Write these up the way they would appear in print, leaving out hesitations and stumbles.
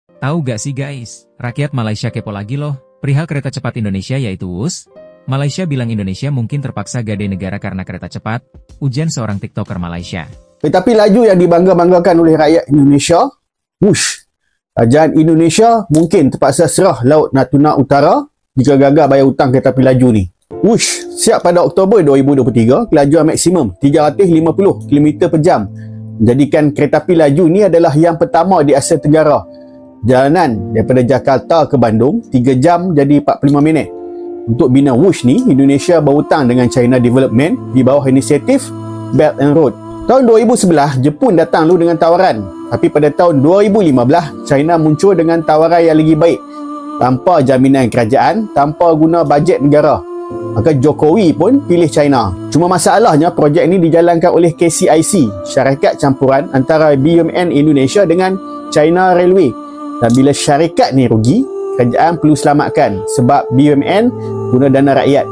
Tahu gak sih guys, rakyat Malaysia kepo lagi loh, perihal kereta cepat Indonesia yaitu WUS. Malaysia bilang Indonesia mungkin terpaksa gade negara karena kereta cepat, ujian seorang TikToker Malaysia. Tetapi laju yang dibangga-banggakan oleh rakyat Indonesia, wush, kerajaan Indonesia mungkin terpaksa serah Laut Natuna Utara jika gagal bayar hutang kereta api laju ni. Wush, siap pada Oktober 2023, kelajuan maksimum 350 km per jam. Menjadikan kereta api laju ni adalah yang pertama di Asia Tenggara. Jalanan daripada Jakarta ke Bandung 3 jam jadi 45 minit. Untuk bina WUSH ni, Indonesia berhutang dengan China Development di bawah inisiatif Belt and Road. Tahun 2011, Jepun datang dulu dengan tawaran. Tapi pada tahun 2015, China muncul dengan tawaran yang lagi baik. Tanpa jaminan kerajaan, tanpa guna bajet negara. Maka Jokowi pun pilih China. Cuma masalahnya, projek ini dijalankan oleh KCIC, syarikat campuran antara BUMN Indonesia dengan China Railway. Dan bila syarikat ni rugi, kerajaan perlu selamatkan sebab BUMN guna dana rakyat.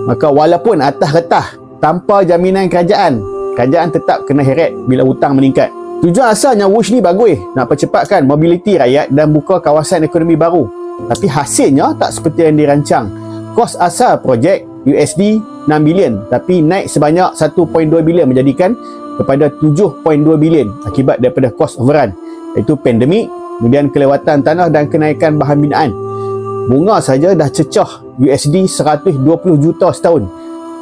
Maka walaupun atas retah tanpa jaminan kerajaan, kerajaan tetap kena heret bila hutang meningkat. Tujuan asalnya WUSH ni bagus, nak percepatkan mobiliti rakyat dan buka kawasan ekonomi baru. Tapi hasilnya tak seperti yang dirancang. Kos asal projek USD 6 bilion tapi naik sebanyak 1.2 bilion menjadikan kepada 7.2 bilion akibat daripada kos overrun, iaitu pandemik, kemudian kelewatan tanah dan kenaikan bahan binaan. Bunga saja dah cecah USD 120 juta setahun.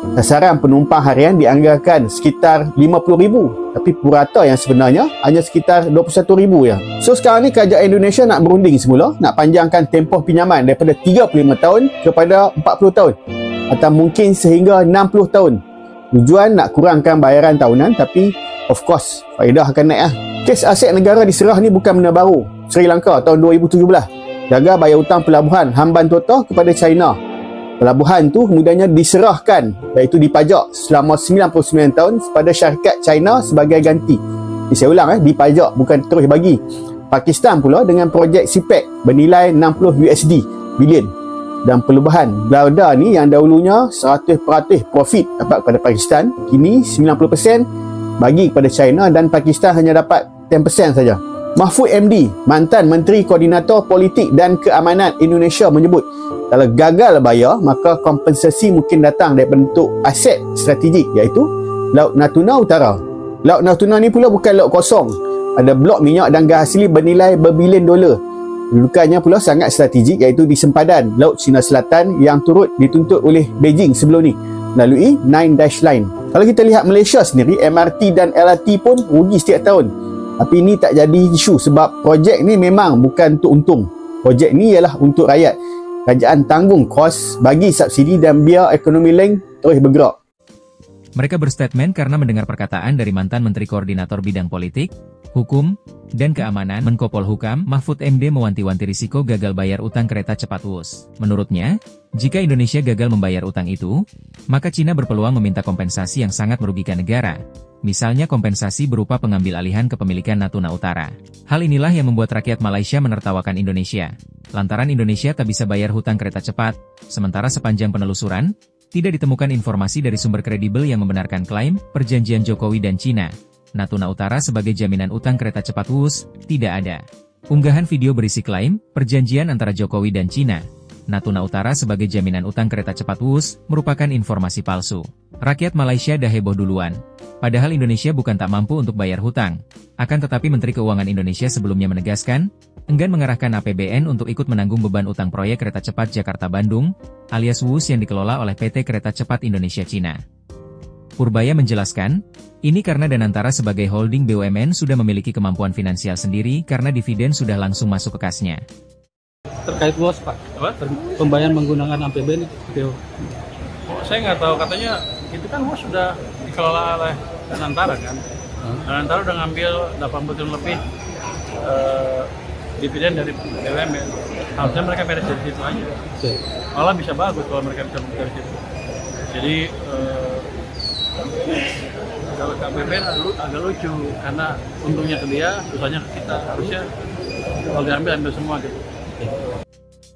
Sasaran penumpang harian dianggarkan sekitar 50,000, tapi purata yang sebenarnya hanya sekitar 21,000 ya. So sekarang ni kerajaan Indonesia nak berunding semula, nak panjangkan tempoh pinjaman daripada 35 tahun kepada 40 tahun atau mungkin sehingga 60 tahun. Tujuan nak kurangkan bayaran tahunan, tapi of course faedah akan naik . Kes aset negara diserah ni bukan benda baru. Sri Lanka tahun 2017 gagal bayar hutang pelabuhan Hambantota kepada China. Pelabuhan tu kemudiannya diserahkan, iaitu dipajak selama 99 tahun kepada syarikat China sebagai ganti. Saya ulang dipajak, bukan terus bagi. Pakistan pula dengan projek CPEC bernilai 60 USD bilion. Dan pelabuhan Glauda ni yang dahulunya 100% profit dapat kepada Pakistan, kini 90% bagi kepada China dan Pakistan hanya dapat 10% saja. Mahfud MD, mantan Menteri Koordinator Politik dan Keamanan Indonesia menyebut, kalau gagal bayar, maka kompensasi mungkin datang dari bentuk aset strategik, iaitu Laut Natuna Utara. Laut Natuna ni pula bukan laut kosong. Ada blok minyak dan gas asli bernilai berbilion dolar. Kedudukannya pula sangat strategik, iaitu di sempadan Laut Cina Selatan yang turut dituntut oleh Beijing sebelum ni melalui Nine Dash Line. Kalau kita lihat Malaysia sendiri, MRT dan LRT pun rugi setiap tahun. Tapi ini tak jadi isu sebab projek ni memang bukan untuk untung. Projek ni ialah untuk rakyat. Kerajaan tanggung kos, bagi subsidi dan biar ekonomi lain terus bergerak. Mereka berstatement karena mendengar perkataan dari mantan Menteri Koordinator Bidang Politik, Hukum, dan Keamanan Menko Polhukam, Mahfud MD mewanti-wanti risiko gagal bayar utang kereta cepat WUS. Menurutnya, jika Indonesia gagal membayar utang itu, maka Cina berpeluang meminta kompensasi yang sangat merugikan negara. Misalnya kompensasi berupa pengambil alihan kepemilikan Natuna Utara. Hal inilah yang membuat rakyat Malaysia menertawakan Indonesia. Lantaran Indonesia tak bisa bayar hutang kereta cepat, sementara sepanjang penelusuran, tidak ditemukan informasi dari sumber kredibel yang membenarkan klaim perjanjian Jokowi dan Cina. Natuna Utara sebagai jaminan utang kereta cepat WUS, tidak ada. Unggahan video berisi klaim perjanjian antara Jokowi dan Cina. Natuna Utara sebagai jaminan utang kereta cepat WUS merupakan informasi palsu. Rakyat Malaysia dah heboh duluan. Padahal Indonesia bukan tak mampu untuk bayar hutang. Akan tetapi Menteri Keuangan Indonesia sebelumnya menegaskan, enggan mengerahkan APBN untuk ikut menanggung beban utang proyek kereta cepat Jakarta-Bandung, alias WUS yang dikelola oleh PT Kereta Cepat Indonesia Cina. Purbaya menjelaskan, ini karena Danantara sebagai holding BUMN sudah memiliki kemampuan finansial sendiri karena dividen sudah langsung masuk ke kasnya. Terkait WUS Pak, pembayaran menggunakan APBN itu? Saya nggak tahu, katanya itu kan WUS sudah dikelola oleh Danantara kan. Danantara udah ngambil 80 triliun lebih dividen dari BUMN. Harusnya mereka beres dari situ aja. Malah bisa bagus kalau mereka bisa dari situ. Jadi kalau KPBN agak lucu karena untungnya ke dia, susahnya ke kita. Harusnya kalau diambil ambil semua gitu.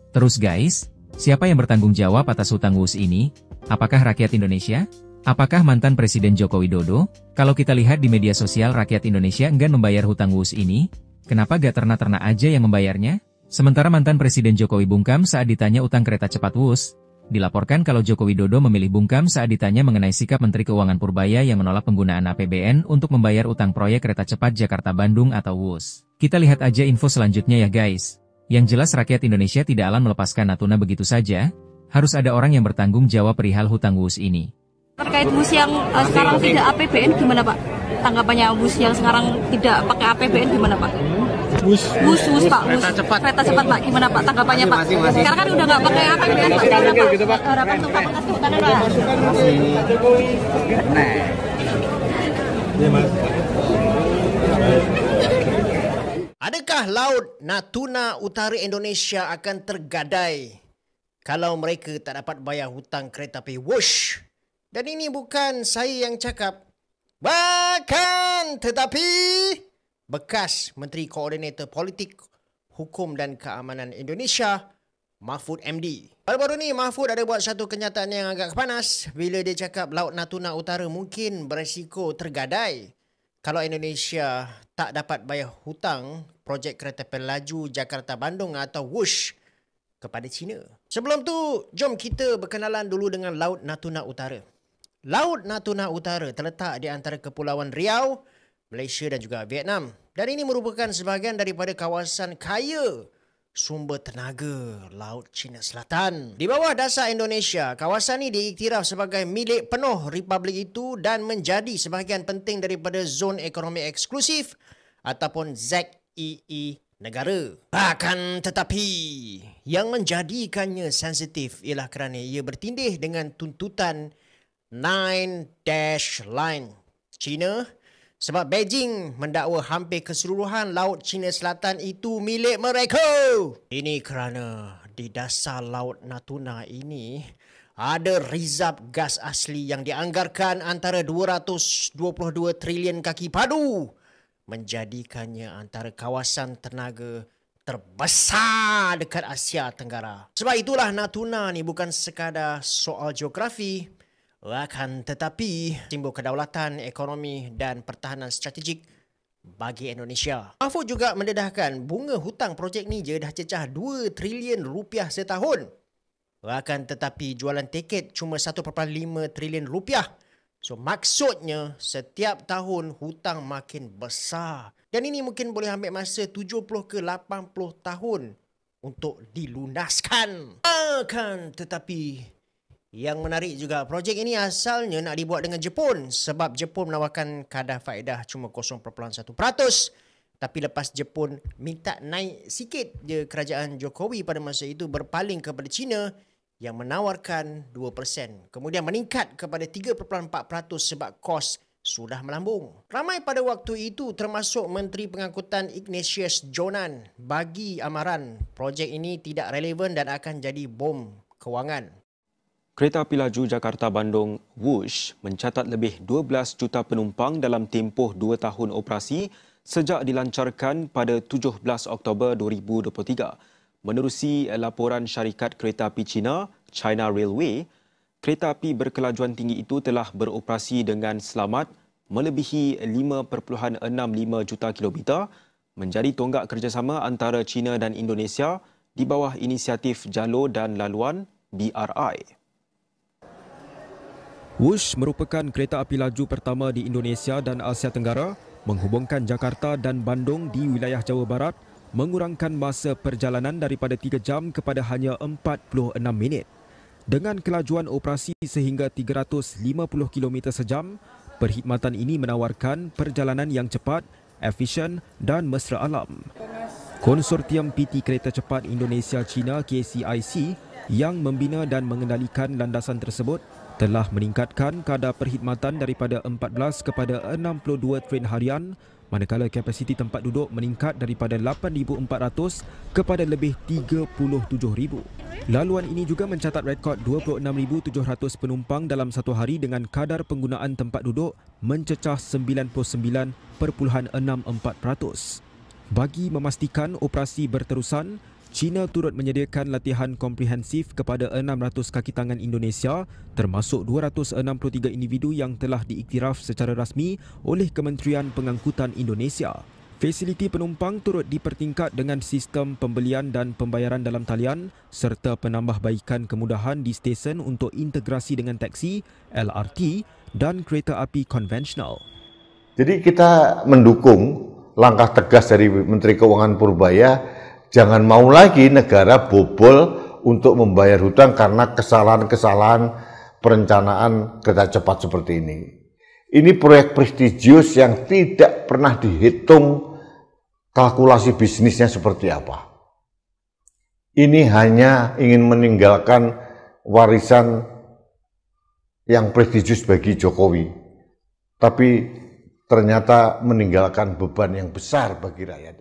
Terus guys, siapa yang bertanggung jawab atas hutang WUS ini? Apakah rakyat Indonesia? Apakah mantan Presiden Joko Widodo? Kalau kita lihat di media sosial rakyat Indonesia enggan membayar hutang WUS ini, Kenapa gak ternak-ternak aja yang membayarnya? Sementara mantan Presiden Jokowi bungkam saat ditanya utang kereta cepat Wus. Dilaporkan kalau Joko Widodo memilih bungkam saat ditanya mengenai sikap Menteri Keuangan Purbaya yang menolak penggunaan APBN untuk membayar utang proyek kereta cepat Jakarta-Bandung atau Wus. Kita lihat aja info selanjutnya ya guys. Yang jelas rakyat Indonesia tidak akan melepaskan Natuna begitu saja. Harus ada orang yang bertanggung jawab perihal hutang Wus ini. Terkait bus yang sekarang tidak APBN gimana Pak? Tanggapannya bus yang sekarang tidak pakai APBN gimana Pak? Bus Pak, kereta cepat Pak, gimana Pak tanggapannya Pak? Sekarang kan udah nggak pakai APBN Pak, gimana Pak? Harapan untuk Pak mengasih hutannya Pak? Adakah Laut Natuna Utara Indonesia akan tergadai kalau mereka tak dapat bayar hutang kereta api Wush? Dan ini bukan saya yang cakap. Bahkan tetapi bekas Menteri Koordinator Politik, Hukum dan Keamanan Indonesia, Mahfud MD. Baru-baru ni Mahfud ada buat satu kenyataan yang agak panas bila dia cakap Laut Natuna Utara mungkin berisiko tergadai kalau Indonesia tak dapat bayar hutang projek kereta pelaju Jakarta-Bandung atau Wush kepada China. Sebelum tu, jom kita berkenalan dulu dengan Laut Natuna Utara. Laut Natuna Utara terletak di antara Kepulauan Riau, Malaysia dan juga Vietnam. Dan ini merupakan sebahagian daripada kawasan kaya sumber tenaga Laut Cina Selatan. Di bawah dasar Indonesia, kawasan ini diiktiraf sebagai milik penuh Republik itu dan menjadi sebahagian penting daripada Zon Ekonomi Eksklusif ataupun ZEE negara. Bahkan tetapi, yang menjadikannya sensitif ialah kerana ia bertindih dengan tuntutan Nine Dash Line China sebab Beijing mendakwa hampir keseluruhan Laut Cina Selatan itu milik mereka. Ini kerana di dasar Laut Natuna ini ada rizab gas asli yang dianggarkan antara 222 trilion kaki padu, menjadikannya antara kawasan tenaga terbesar dekat Asia Tenggara. Sebab itulah Natuna ni bukan sekadar soal geografi, akan tetapi simbol kedaulatan, ekonomi dan pertahanan strategik bagi Indonesia. Mahfud juga mendedahkan bunga hutang projek ni je dah cecah 2 trilion rupiah setahun. Akan tetapi jualan tiket cuma 1.5 trilion rupiah. So maksudnya setiap tahun hutang makin besar. Dan ini mungkin boleh ambil masa 70 ke 80 tahun untuk dilunaskan. Akan tetapi yang menarik juga, projek ini asalnya nak dibuat dengan Jepun sebab Jepun menawarkan kadar faedah cuma 0.1%. Tapi lepas Jepun minta naik sikit je, kerajaan Jokowi pada masa itu berpaling kepada China yang menawarkan 2%. Kemudian meningkat kepada 3.4% sebab kos sudah melambung. Ramai pada waktu itu termasuk Menteri Pengangkutan Ignatius Jonan bagi amaran projek ini tidak relevan dan akan jadi bom kewangan. Kereta api laju Jakarta-Bandung Wush mencatat lebih 12 juta penumpang dalam tempoh 2 tahun operasi sejak dilancarkan pada 17 Oktober 2023. Menerusi laporan syarikat kereta api China, China Railway, kereta api berkelajuan tinggi itu telah beroperasi dengan selamat melebihi 5.65 juta kilometer, menjadi tonggak kerjasama antara China dan Indonesia di bawah inisiatif Jalur dan Laluan BRI. Wush merupakan kereta api laju pertama di Indonesia dan Asia Tenggara, menghubungkan Jakarta dan Bandung di wilayah Jawa Barat, mengurangkan masa perjalanan daripada 3 jam kepada hanya 46 minit. Dengan kelajuan operasi sehingga 350 km sejam, perkhidmatan ini menawarkan perjalanan yang cepat, efisien dan mesra alam. Konsortium PT Kereta Cepat Indonesia China KCIC yang membina dan mengendalikan landasan tersebut telah meningkatkan kadar perkhidmatan daripada 14 kepada 62 train harian, manakala kapasiti tempat duduk meningkat daripada 8,400 kepada lebih 37,000. Laluan ini juga mencatat rekod 26,700 penumpang dalam satu hari dengan kadar penggunaan tempat duduk mencecah 99.64%. Bagi memastikan operasi berterusan, China turut menyediakan latihan komprehensif kepada 600 kaki tangan Indonesia, termasuk 263 individu yang telah diiktiraf secara rasmi oleh Kementerian Pengangkutan Indonesia. Fasiliti penumpang turut dipertingkat dengan sistem pembelian dan pembayaran dalam talian serta penambahbaikan kemudahan di stesen untuk integrasi dengan teksi, LRT dan kereta api konvensional. Jadi kita mendukung langkah tegas dari Menteri Keuangan Purbaya, jangan mau lagi negara bobol untuk membayar hutang karena kesalahan-kesalahan perencanaan kereta cepat seperti ini. Ini proyek prestigius yang tidak pernah dihitung kalkulasi bisnisnya seperti apa. Ini hanya ingin meninggalkan warisan yang prestigius bagi Jokowi, tapi ternyata meninggalkan beban yang besar bagi rakyat.